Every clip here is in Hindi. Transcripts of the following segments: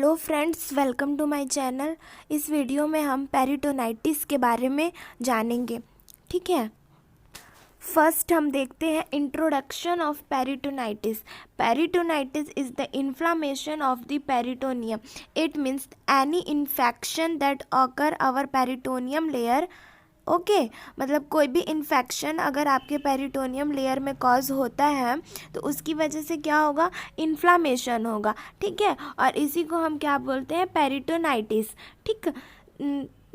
Hello friends, welcome to my channel. इस वीडियो में हम पेरिटोनाइटिस के बारे में जानेंगे। ठीक है, फर्स्ट हम देखते हैं introduction of peritonitis. Peritonitis is the inflammation of the peritoneum. It means any infection that occur our peritoneum layer. Okay, मतलब कोई भी इन्फेक्शन अगर आपके पेरिटोनियम लेयर में कॉज होता है तो उसकी वजह से क्या होगा, इन्फ्लामेशन होगा। ठीक है, और इसी को हम क्या बोलते हैं, पेरिटोनाइटिस। ठीक,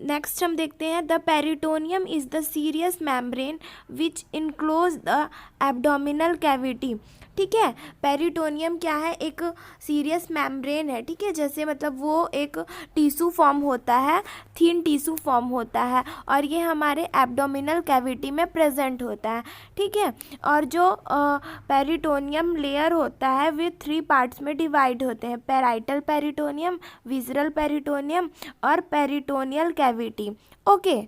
नेक्स्ट हम देखते हैं the peritoneum is the serious membrane which enclose the abdominal cavity. ठीक है, पेरिटोनियम क्या है, एक सीरियस मेम्ब्रेन है। ठीक है, जैसे मतलब वो एक टिश्यू फॉर्म होता है, थिन टिश्यू फॉर्म होता है, और ये हमारे एब्डोमिनल कैविटी में प्रेजेंट होता है। ठीक है, और जो पेरिटोनियम लेयर होता है वे 3 पार्ट्स में डिवाइड होते हैं, पैराइटल पेरिटोनियम, विसरल पेरिटोनियम और पेरिटोनियल कैविटी। ओके,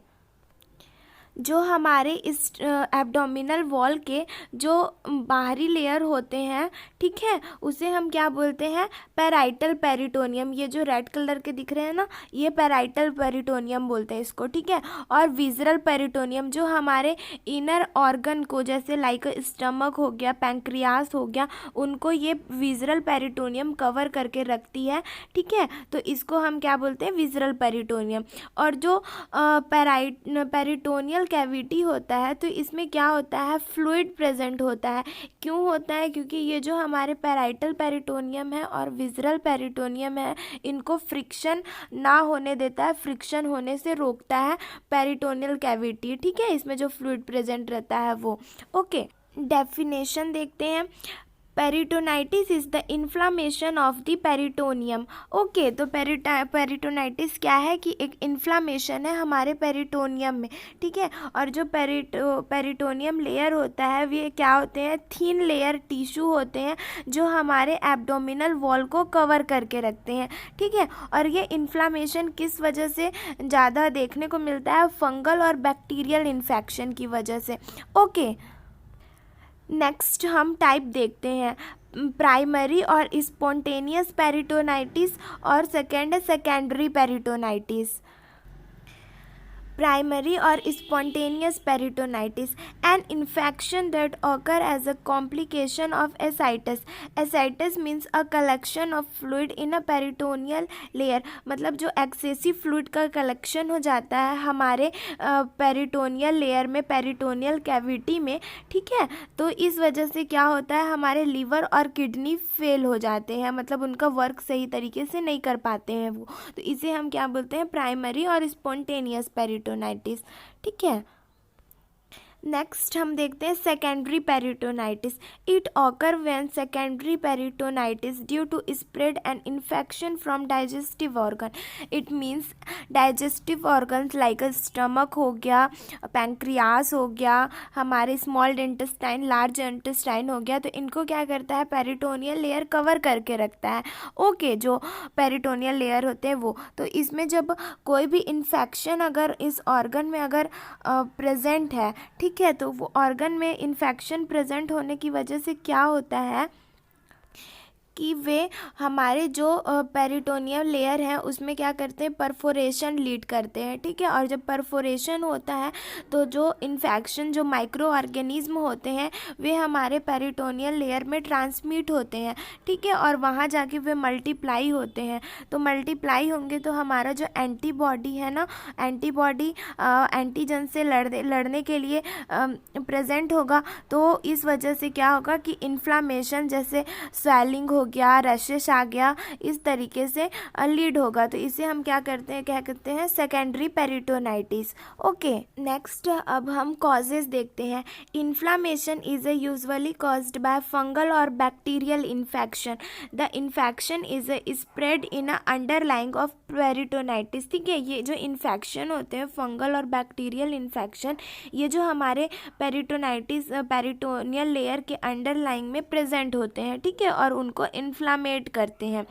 जो हमारे इस एब्डोमिनल वॉल के जो बाहरी लेयर होते हैं, ठीक है, उसे हम क्या बोलते हैं, पैराइटल पेरिटोनियम। ये जो रेड कलर के दिख रहे हैं ना, ये पैराइटल पेरिटोनियम बोलते हैं इसको। ठीक है, और विसरल पेरिटोनियम जो हमारे इनर ऑर्गन को, जैसे लाइक स्टमक हो गया, पैंक्रियास हो गया, उनको ये विसरल पेरिटोनियम कवर करके रखती है। ठीक है, तो इसको हम क्या बोलते हैं, विसरल पेरिटोनियम। और जो पेरिटोनियल कैविटी होता है, तो इसमें क्या होता है, फ्लूइड प्रेजेंट होता है। क्यों होता है, क्योंकि ये जो हमारे पैराइटल पेरिटोनियम है और विसरल पेरिटोनियम है, इनको फ्रिक्शन ना होने देता है, फ्रिक्शन होने से रोकता है पेरिटोनियल कैविटी। ठीक है, इसमें जो फ्लूइड प्रेजेंट रहता है वो। ओके, डेफिनेशन देखते हैं। Peritonitis is the inflammation of the peritoneum. Okay, तो पेरिटोनाइटिस क्या है कि एक इन्फ्लामेशन है हमारे पेरिटोनियम में। ठीक है, और जो पेरिटोनियम लेयर होता है वे क्या होते हैं, थिन लेयर टिश्यू होते हैं जो हमारे एब्डोमिनल वॉल को कवर करके रखते हैं। ठीक है, और ये इन्फ्लामेशन किस वजह से ज़्यादा देखने को मिलता है, फंगल और बैक्टीरियल इन्फेक्शन की वजह से। ओके, नेक्स्ट हम टाइप देखते हैं, प्राइमरी और स्पॉन्टेनियस पेरिटोनाइटिस और सेकेंड है सेकेंडरी पेरिटोनाइटिस। प्राइमरी और spontaneous peritonitis, an infection that occur as a complication of ascites. Ascites means a collection of fluid in a peritoneal layer, मतलब जो एक्सेसिव फ्लूइड का कलेक्शन हो जाता है हमारे पेरिटोनियल लेयर में, पेरिटोनियल कैविटी में। ठीक है, तो इस वजह से क्या होता है, हमारे लीवर और किडनी फेल हो जाते हैं, मतलब उनका वर्क सही तरीके से नहीं कर पाते हैं वो। तो इसे हम क्या बोलते हैं, प्राइमरी और स्पॉन्टेनियस पेरिटोनाइटिस। ठीक है, नेक्स्ट हम देखते हैं secondary peritonitis. It occur when secondary peritonitis due to spread and infection from digestive organ. It means digestive organs like stomach हो गया, पैंक्रियास हो गया, हमारे स्मॉल इंटेस्टाइन, लार्ज इंटेस्टाइन हो गया, तो इनको क्या करता है, पेरिटोनियल लेयर कवर करके रखता है। ओके, जो पेरिटोनियल लेयर होते हैं वो, तो इसमें जब कोई भी इन्फेक्शन अगर इस ऑर्गन में अगर प्रेजेंट है, ठीक है, तो वो ऑर्गन में इन्फेक्शन प्रेजेंट होने की वजह से क्या होता है कि वे हमारे जो पेरिटोनियल लेयर है उसमें क्या करते हैं, परफोरेशन लीड करते हैं। ठीक है, और जब परफोरेशन होता है तो जो इन्फेक्शन, जो माइक्रो ऑर्गेनिज्म होते हैं वे हमारे पेरिटोनियल लेयर में ट्रांसमिट होते हैं। ठीक है, और वहाँ जाके वे मल्टीप्लाई होते हैं। तो मल्टीप्लाई होंगे तो हमारा जो एंटीबॉडी है ना, एंटीबॉडी एंटीजन से लड़ने के लिए प्रेजेंट होगा। तो इस वजह से क्या होगा कि इन्फ्लामेशन, जैसे स्वेलिंग हो गया, रैशेस आ गया, इस तरीके से लीड होगा। तो इसे हम क्या करते हैं, क्या कहते हैं, सेकेंडरी पेरिटोनाइटिस। ओके, नेक्स्ट अब हम कॉजेज देखते हैं। Inflammation is usually caused by fungal और bacterial infection. The infection is spread in underlying of peritonitis. ठीक है, ये जो इन्फेक्शन होते हैं, फंगल और बैक्टीरियल इन्फेक्शन, ये जो हमारे पेरिटोनियल लेयर के अंडरलाइंग में प्रेजेंट होते हैं। ठीक है, और उनको इन्फ्लामेट करते हैं।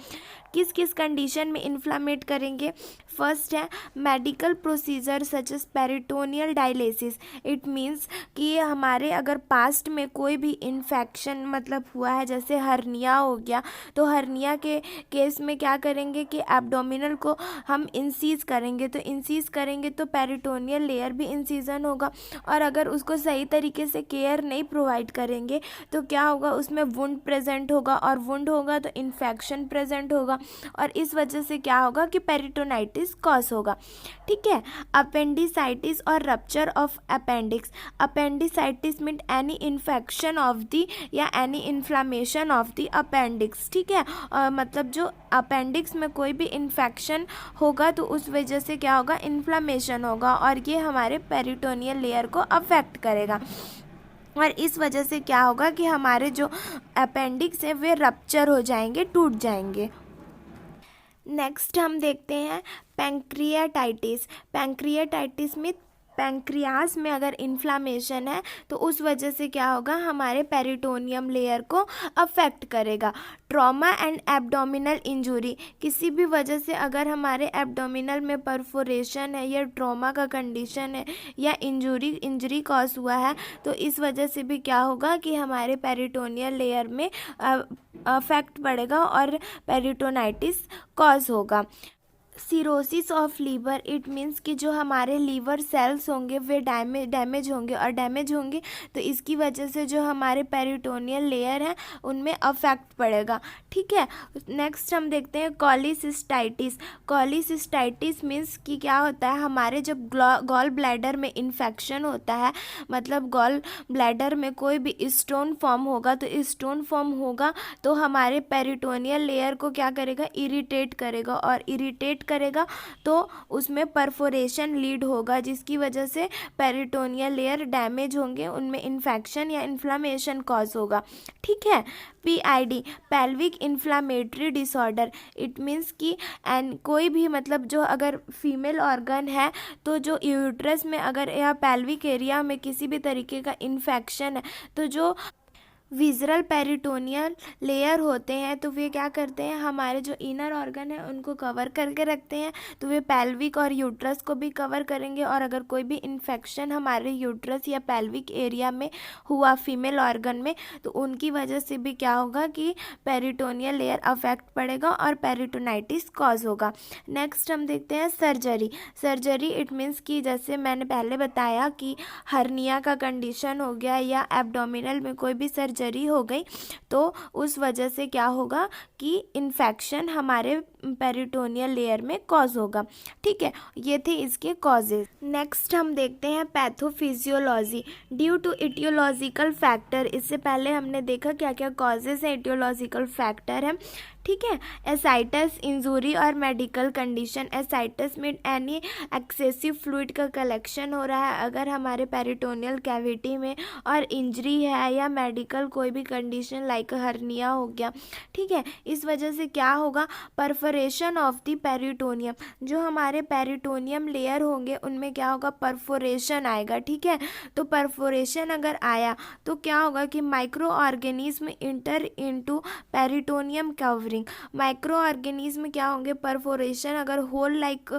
किस किस कंडीशन में इन्फ्लामेट करेंगे? फर्स्ट है medical procedure such as peritoneal dialysis. It means कि हमारे अगर पास्ट में कोई भी इन्फेक्शन मतलब हुआ है, जैसे हर्निया हो गया, तो हर्निया के केस में क्या करेंगे कि एब्डोमिनल को हम इंसीज करेंगे, तो इंसीज करेंगे तो पेरिटोनियल लेयर भी इंसीजन होगा, और अगर उसको सही तरीके से केयर नहीं प्रोवाइड करेंगे तो क्या होगा, उसमें वुंड प्रेजेंट होगा, और वुंड होगा तो इन्फेक्शन प्रेजेंट होगा, और इस वजह से क्या होगा कि पेरिटोनाइटिस कॉज होगा। ठीक है। अपेंडिसाइटिस और rupture of appendix. Appendicitis mean any infection of the या any inflammation of the appendix. ठीक है। मतलब जो अपेंडिक्स में कोई भी इन्फेक्शन होगा तो उस वजह से क्या होगा, इन्फ्लामेशन होगा, और ये हमारे पेरिटोनियल लेयर को अफेक्ट करेगा, और इस वजह से क्या होगा कि हमारे जो अपेंडिक्स है वे रप्चर हो जाएंगे, टूट जाएंगे। नेक्स्ट हम देखते हैं पैंक्रियाटाइटिस। पैंक्रियाटाइटिस में पैंक्रियास में अगर इन्फ्लामेशन है तो उस वजह से क्या होगा, हमारे पेरिटोनियम लेयर को अफेक्ट करेगा। Trauma and abdominal injury. किसी भी वजह से अगर हमारे एब्डोमिनल में परफोरेशन है या ट्रॉमा का कंडीशन है या इंजरी कॉज हुआ है तो इस वजह से भी क्या होगा कि हमारे पेरिटोनियल लेयर में अफेक्ट पड़ेगा और पेरिटोनाइटिस कॉज होगा। Cirrhosis of liver. It means कि जो हमारे लीवर सेल्स होंगे वे डैमेज होंगे, और डैमेज होंगे तो इसकी वजह से जो हमारे पेरिटोनियल लेयर है उनमें अफेक्ट पड़ेगा। ठीक है। नेक्स्ट हम देखते हैं कॉलीसिस्टाइटिस। कॉलीसिस्टाइटिस मीन्स कि क्या होता है, हमारे जब गॉल ब्लैडर में इन्फेक्शन होता है, मतलब गॉल ब्लैडर में कोई भी स्टोन फॉर्म होगा, तो स्टोन फॉर्म होगा तो हमारे पेरिटोनियल लेयर को क्या करेगा, इरिटेट करेगा, और इरिटेट करेगा तो उसमें परफोरेशन लीड होगा, जिसकी वजह से पेरिटोनियल लेयर डैमेज होंगे, उनमें इन्फेक्शन या इन्फ्लामेशन कॉज होगा। ठीक है। PID pelvic inflammatory disorder. It means कि कोई भी मतलब जो अगर फीमेल ऑर्गन है तो जो यूट्रस में अगर या पेल्विक एरिया में किसी भी तरीके का इन्फेक्शन है तो जो विजरल पेरिटोनियल लेयर होते हैं तो वे क्या करते हैं, हमारे जो इनर ऑर्गन है उनको कवर करके रखते हैं, तो वे पेल्विक और यूट्रस को भी कवर करेंगे, और अगर कोई भी इन्फेक्शन हमारे यूट्रस या पेल्विक एरिया में हुआ फीमेल ऑर्गन में तो उनकी वजह से भी क्या होगा कि पेरिटोनियल लेयर अफेक्ट पड़ेगा और पेरिटोनाइटिस कॉज होगा। नेक्स्ट हम देखते हैं सर्जरी। सर्जरी इट मीन्स कि जैसे मैंने पहले बताया कि हर्निया का कंडीशन हो गया या एब्डोमिनल में कोई भी सर्जरी हो गई तो उस वजह से क्या होगा कि इन्फेक्शन हमारे पेरिटोनियल लेयर में कॉज होगा। ठीक है। ये थे इसके कॉजेज। नेक्स्ट हम देखते हैं pathophysiology. Due to etiological factor. इससे पहले हमने देखा क्या क्या कॉजेज हैं, इटियोलॉजिकल फैक्टर है। ठीक है। एसाइटस इंजरी और मेडिकल कंडीशन। एसाइटस में एनी एक्सेसिव फ्लूइड का कलेक्शन हो रहा है अगर हमारे पेरिटोनियल कैविटी में, और इंजरी है या मेडिकल कोई भी कंडीशन लाइक हर्निया हो गया। ठीक है। इस वजह से क्या होगा, परफोरेशन ऑफ द पेरिटोनियम। जो हमारे पेरिटोनियम लेयर होंगे उनमें क्या होगा, परफोरेशन आएगा। ठीक है। तो परफोरेशन अगर आया तो क्या होगा कि micro organism inter into peritoneum covering. Micro organism क्या होंगे, परफोरेशन अगर होल लाइक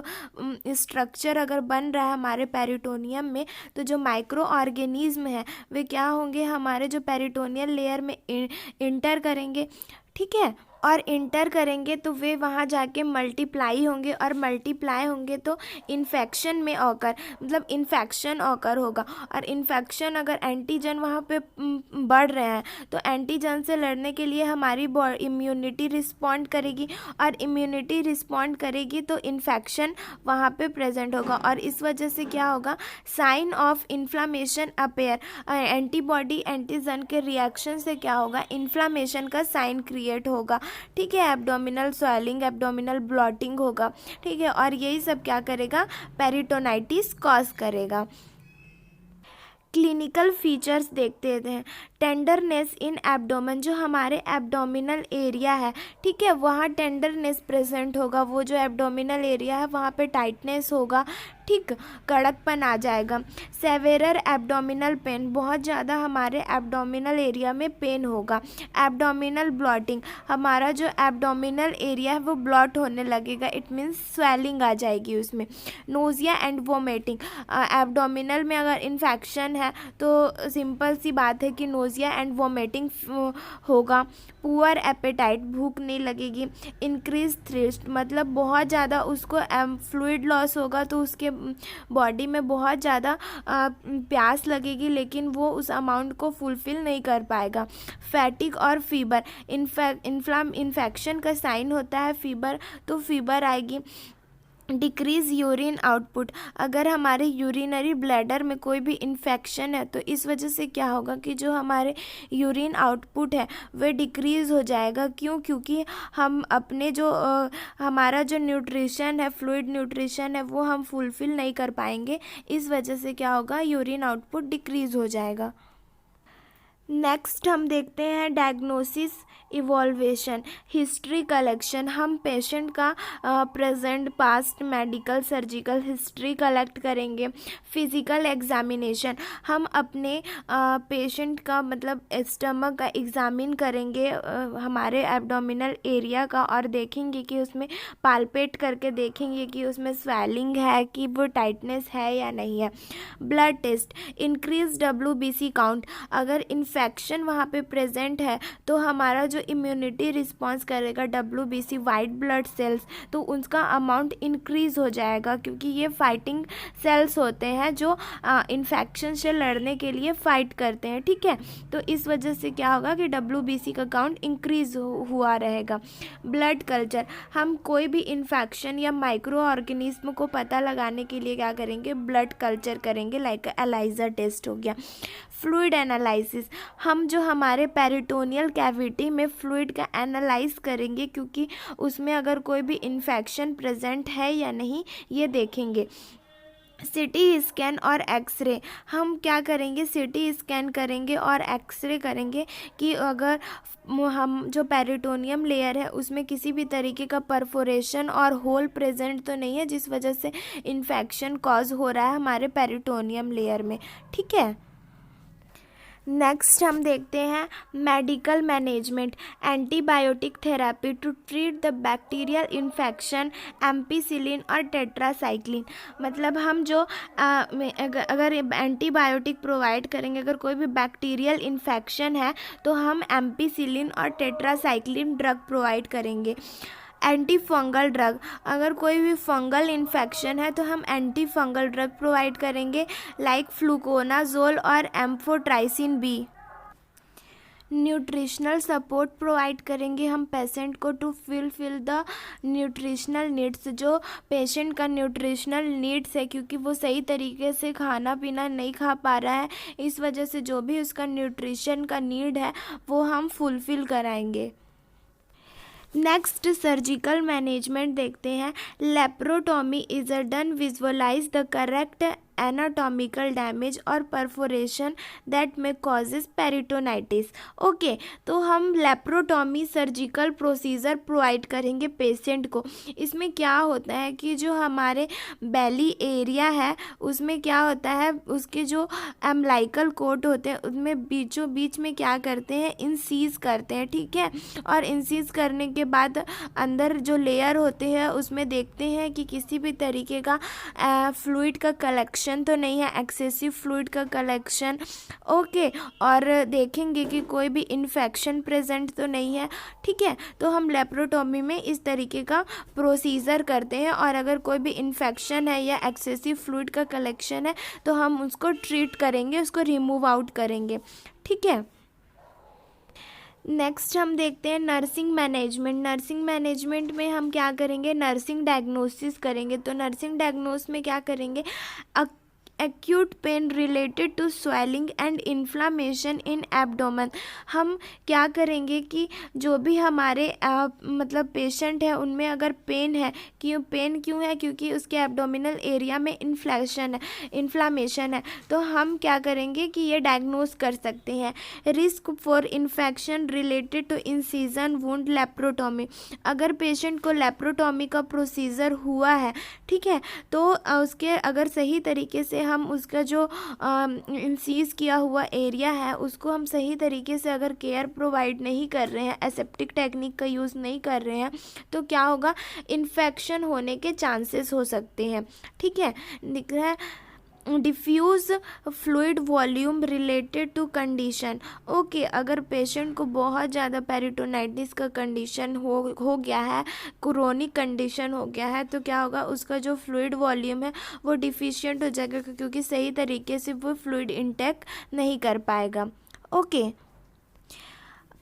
स्ट्रक्चर अगर बन रहा है हमारे पेरिटोनियम में तो जो माइक्रो ऑर्गेनिज्म है वे क्या होंगे, हमारे जो पेरिटोनियल लेयर में इंटर करेंगे। ठीक है। और इंटर करेंगे तो वे वहाँ जाके मल्टीप्लाई होंगे, और मल्टीप्लाई होंगे तो इन्फेक्शन में ऑकर मतलब इन्फेक्शन ऑकर होगा, और इन्फेक्शन अगर एंटीजन वहाँ पे बढ़ रहे हैं तो एंटीजन से लड़ने के लिए हमारी इम्यूनिटी रिस्पॉन्ड करेगी, और इम्यूनिटी रिस्पॉन्ड करेगी तो इन्फेक्शन वहाँ पे प्रेजेंट होगा, और इस वजह से क्या होगा, sign of inflammation appear. Antibody antigen के रिएक्शन से क्या होगा, इन्फ्लामेशन का साइन क्रिएट होगा। ठीक है। एब्डोमिनल स्वेलिंग, एब्डोमिनल ब्लॉटिंग होगा। ठीक है। और यही सब क्या करेगा, पेरिटोनाइटिस कॉज करेगा। क्लिनिकल फीचर्स देखते हैं। टेंडरनेस इन एब्डोमेन, जो हमारे एब्डोमिनल एरिया है, ठीक है, वहाँ टेंडरनेस प्रेजेंट होगा, वो जो एब्डोमिनल एरिया है वहाँ पे टाइटनेस होगा, ठीक, कड़कपन आ जाएगा। सेवेरर एब्डोमिनल पेन, बहुत ज़्यादा हमारे एब्डोमिनल एरिया में पेन होगा। एब्डोमिनल ब्लॉटिंग, हमारा जो एब्डोमिनल एरिया है वो ब्लॉट होने लगेगा, इट मीन्स स्वेलिंग आ जाएगी उसमें। नोजिया एंड वोमिटिंग, एब्डोमिनल में अगर इन्फेक्शन है तो सिंपल सी बात है कि नोजिया एंड वोमिटिंग होगा। पुअर एपेटाइट, भूख नहीं लगेगी। इंक्रीज थ्रिस्ट, मतलब बहुत ज़्यादा उसको फ्लूइड लॉस होगा तो उसके बॉडी में बहुत ज़्यादा प्यास लगेगी, लेकिन वो उस अमाउंट को फुलफ़िल नहीं कर पाएगा। फैटिक और फीवर, इन्फेक्शन का साइन होता है फीवर, तो फीवर आएगी। डिक्रीज़ यूरिन आउटपुट, अगर हमारे यूरिनरी ब्लैडर में कोई भी इन्फेक्शन है तो इस वजह से क्या होगा कि जो हमारे यूरिन आउटपुट है वह डिक्रीज़ हो जाएगा। क्यों? क्योंकि हम अपने जो हमारा जो न्यूट्रिशन है, फ्लूइड न्यूट्रिशन है, वो हम फुलफ़िल नहीं कर पाएंगे, इस वजह से क्या होगा, यूरिन आउटपुट डिक्रीज़ हो जाएगा। नेक्स्ट हम देखते हैं डायग्नोसिस इवॉल्वेशन, हिस्ट्री कलेक्शन। हम पेशेंट का present, past, medical, surgical history collect करेंगे। फिज़िकल एग्जामिनेशन, हम अपने पेशेंट का मतलब स्टमक का एग्जामिन करेंगे, हमारे एब्डोमिनल एरिया का, और देखेंगे कि उसमें पालपेट करके देखेंगे कि उसमें स्वेलिंग है, कि वो टाइटनेस है या नहीं है। Blood test, increase WBC count, अगर इन्फेक्शन वहाँ पे प्रेजेंट है तो हमारा जो इम्यूनिटी रिस्पॉन्स करेगा WBC, वाइट ब्लड सेल्स, तो उसका अमाउंट इंक्रीज़ हो जाएगा, क्योंकि ये फाइटिंग सेल्स होते हैं जो इन्फेक्शन से लड़ने के लिए फाइट करते हैं, ठीक है। तो इस वजह से क्या होगा कि WBC का काउंट इंक्रीज़ हुआ रहेगा। ब्लड कल्चर, हम कोई भी इन्फेक्शन या माइक्रो ऑर्गेनिज्म को पता लगाने के लिए क्या करेंगे, ब्लड कल्चर करेंगे, लाइक एलाइजा टेस्ट हो गया। फ्लूइड एनालिसिस, हम जो हमारे पेरिटोनियल कैविटी में फ्लूइड का एनालाइज करेंगे, क्योंकि उसमें अगर कोई भी इन्फेक्शन प्रेजेंट है या नहीं ये देखेंगे। सिटी स्कैन और एक्सरे, हम क्या करेंगे, सिटी स्कैन करेंगे और एक्सरे करेंगे कि अगर हम जो पेरिटोनियम लेयर है उसमें किसी भी तरीके का परफोरेशन और होल प्रेजेंट तो नहीं है, जिस वजह से इन्फेक्शन कॉज हो रहा है हमारे पेरिटोनियम लेयर में, ठीक है। नेक्स्ट हम देखते हैं medical management, antibiotic therapy to treat the bacterial infection, ampicillin और टेट्रासाइक्लिन, मतलब हम जो अगर एंटीबायोटिक प्रोवाइड करेंगे, अगर कोई भी बैक्टीरियल इन्फेक्शन है तो हम एम्पीसिलिन और टेट्रासाइक्लिन ड्रग प्रोवाइड करेंगे। एंटी फंगल ड्रग, अगर कोई भी फंगल इन्फेक्शन है तो हम एंटी फंगल ड्रग प्रोवाइड करेंगे, लाइक फ्लूकोनाजोल और amphotericin B. Nutritional support provide करेंगे हम पेशेंट को to fill the nutritional needs, जो पेशेंट का न्यूट्रिशनल नीड्स है, क्योंकि वो सही तरीके से खाना पीना नहीं खा पा रहा है, इस वजह से जो भी उसका न्यूट्रिशन का नीड है वो हम फुलफ़िल कराएंगे। नेक्स्ट सर्जिकल मैनेजमेंट देखते हैं। Laparotomy is a done visualize the correct anatomical damage और perforation that may causes peritonitis. Okay, तो हम लेप्रोटॉमी सर्जिकल प्रोसीजर प्रोवाइड करेंगे पेशेंट को। इसमें क्या होता है कि जो हमारे बेली एरिया है उसमें क्या होता है, उसके जो एम्बलाइकल कोट होते हैं उसमें बीचों बीच में क्या करते हैं, इंसीज करते हैं, ठीक है। और इंसीज करने के बाद अंदर जो लेयर होते हैं उसमें देखते हैं कि किसी भी तरीके का फ्लूइड का कलेक्शन तो नहीं है, एक्सेसिव फ्लूइड का कलेक्शन, ओके, और देखेंगे कि कोई भी इन्फेक्शन प्रेजेंट तो नहीं है, ठीक है। तो हम लेप्रोटॉमी में इस तरीके का प्रोसीजर करते हैं, और अगर कोई भी इन्फेक्शन है या एक्सेसिव फ्लूइड का कलेक्शन है तो हम उसको ट्रीट करेंगे, उसको रिमूव आउट करेंगे, ठीक है। नेक्स्ट हम देखते हैं नर्सिंग मैनेजमेंट। नर्सिंग मैनेजमेंट में हम क्या करेंगे, नर्सिंग डायग्नोसिस करेंगे। तो नर्सिंग डायग्नोस में क्या करेंगे, acute pain related to swelling and inflammation in abdomen. हम क्या करेंगे कि जो भी हमारे मतलब पेशेंट है उनमें अगर पेन है, पेन क्यों है, क्योंकि उसके एब्डोमिनल एरिया में इन्फ्लामेशन है, तो हम क्या करेंगे कि ये डायग्नोस कर सकते हैं। Risk for infection related to incision wound laparotomy. अगर पेशेंट को लेप्रोटोमी का प्रोसीजर हुआ है, ठीक है, तो उसके अगर सही तरीके से हम उसका जो इंसीज किया हुआ एरिया है उसको हम सही तरीके से अगर केयर प्रोवाइड नहीं कर रहे हैं, एसेप्टिक टेक्निक का यूज़ नहीं कर रहे हैं, तो क्या होगा, इन्फेक्शन होने के चांसेस हो सकते हैं। ठीक है, दिख रहा है। Diffuse fluid volume related to condition. Okay, अगर पेशेंट को बहुत ज़्यादा पेरिटोनाइटिस का कंडीशन हो गया है, क्रोनिक कंडीशन हो गया है, तो क्या होगा, उसका जो फ्लूइड वॉल्यूम है वो डिफिशिएंट हो जाएगा, क्योंकि सही तरीके से वो फ्लूइड इंटेक नहीं कर पाएगा। ओके,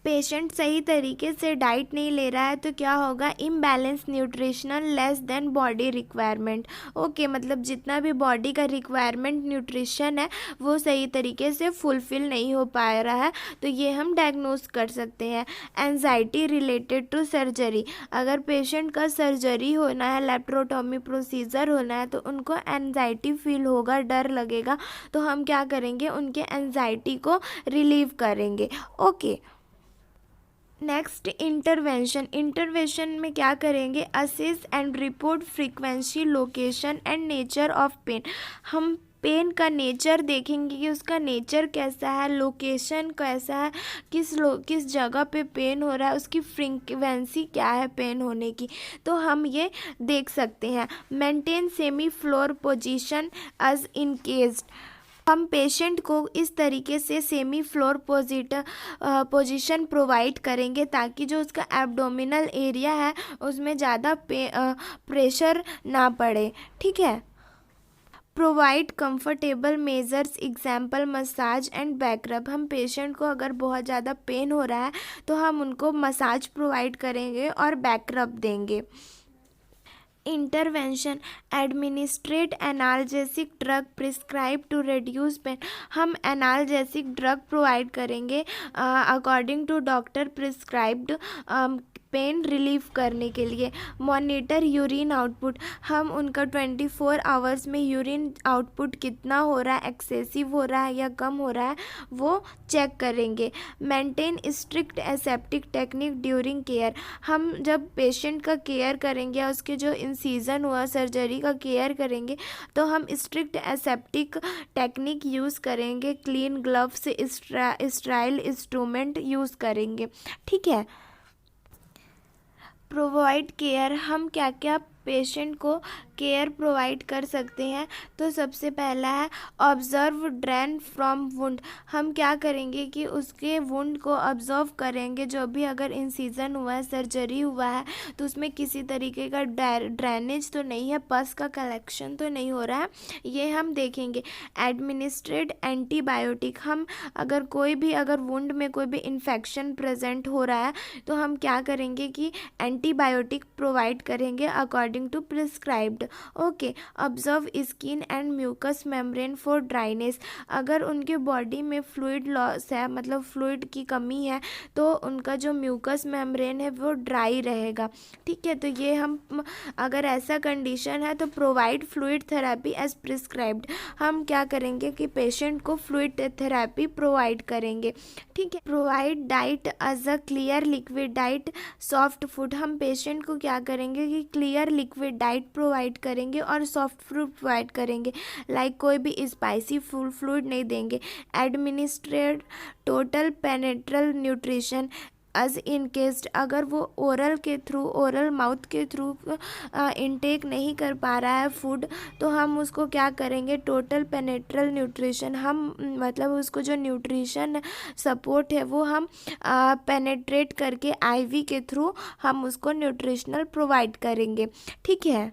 पेशेंट सही तरीके से डाइट नहीं ले रहा है तो क्या होगा, imbalance nutritional less than body requirement. Okay, मतलब जितना भी बॉडी का रिक्वायरमेंट न्यूट्रिशन है वो सही तरीके से फुलफ़िल नहीं हो पा रहा है, तो ये हम डायग्नोस कर सकते हैं। Anxiety related to surgery. अगर पेशेंट का सर्जरी होना है, लेप्रोटोमी प्रोसीजर होना है, तो उनको एंजाइटी फील होगा, डर लगेगा, तो हम क्या करेंगे, उनके एंजाइटी को रिलीव करेंगे। ओके, नेक्स्ट इंटरवेंशन में क्या करेंगे, assess and report frequency, location and nature of pain. हम पेन का नेचर देखेंगे कि उसका नेचर कैसा है, लोकेशन कैसा है, किस जगह पे पेन हो रहा है, उसकी फ्रीक्वेंसी क्या है पेन होने की, तो हम ये देख सकते हैं। Maintain semi Fowler position as in case. हम पेशेंट को इस तरीके से सेमी फ्लोर पोजीशन प्रोवाइड करेंगे ताकि जो उसका एब्डोमिनल एरिया है उसमें ज़्यादा प्रेशर ना पड़े। ठीक है। Provide comfortable measures, example massage and back रब। हम पेशेंट को अगर बहुत ज़्यादा पेन हो रहा है तो हम उनको मसाज प्रोवाइड करेंगे और बैक रब देंगे। Intervention, administrate analgesic drug prescribe to reduce pain. हम एनाल्जेसिक ड्रग प्रोवाइड करेंगे according to doctor prescribed pain relief करने के लिए। Monitor urine output. हम उनका 24 आवर्स में यूरिन आउटपुट कितना हो रहा है, एक्सेसिव हो रहा है या कम हो रहा है, वो चेक करेंगे। Maintain strict aseptic technique during care. हम जब पेशेंट का केयर करेंगे, उसके जो इंसिजन हुआ सर्जरी का केयर करेंगे, तो हम स्ट्रिक्ट एसेप्टिक टेक्निक यूज़ करेंगे, clean gloves, Sterlite instrument use करेंगे। ठीक है। Provide care. हम क्या क्या पेशेंट को केयर प्रोवाइड कर सकते हैं, तो सबसे पहला है ऑब्जर्व ड्रेन फ्रॉम वुंड। हम क्या करेंगे कि उसके वुंड को ऑब्जर्व करेंगे, जो भी अगर इंसिजन हुआ है, सर्जरी हुआ है, तो उसमें किसी तरीके का ड्रेनेज तो नहीं है, पस का कलेक्शन तो नहीं हो रहा है, ये हम देखेंगे। Administrate antibiotic. हम अगर वुंड में कोई भी इन्फेक्शन प्रेजेंट हो रहा है तो हम क्या करेंगे कि एंटीबायोटिक प्रोवाइड करेंगे according to prescribed. Okay. Observe skin and mucous membrane for dryness. अगर उनके बॉडी में फ्लूइड लॉस है, मतलब फ्लूइड की कमी है, तो उनका जो म्यूकस मेम्ब्रेन है वो ड्राई रहेगा। ठीक है, तो ये हम अगर ऐसा कंडीशन है तो provide fluid therapy as prescribed. हम क्या करेंगे कि पेशेंट को फ्लूइड थेरेपी प्रोवाइड करेंगे। ठीक है। Provide diet as a clear liquid diet, soft food. हम पेशेंट को क्या करेंगे कि क्लियर लिक्विड डाइट प्रोवाइड करेंगे और सॉफ्ट फूड प्रोवाइड करेंगे, लाइक कोई भी स्पाइसी फ्लूइड नहीं देंगे। Administrate total parenteral nutrition as in case. अगर वो ओरल माउथ के थ्रू इनटेक नहीं कर पा रहा है फूड, तो हम उसको क्या करेंगे, टोटल पेनेट्रल न्यूट्रिशन, हम मतलब उसको जो न्यूट्रिशन सपोर्ट है वो हम पेनेट्रेट करके आईवी के थ्रू हम उसको न्यूट्रिशनल प्रोवाइड करेंगे। ठीक है।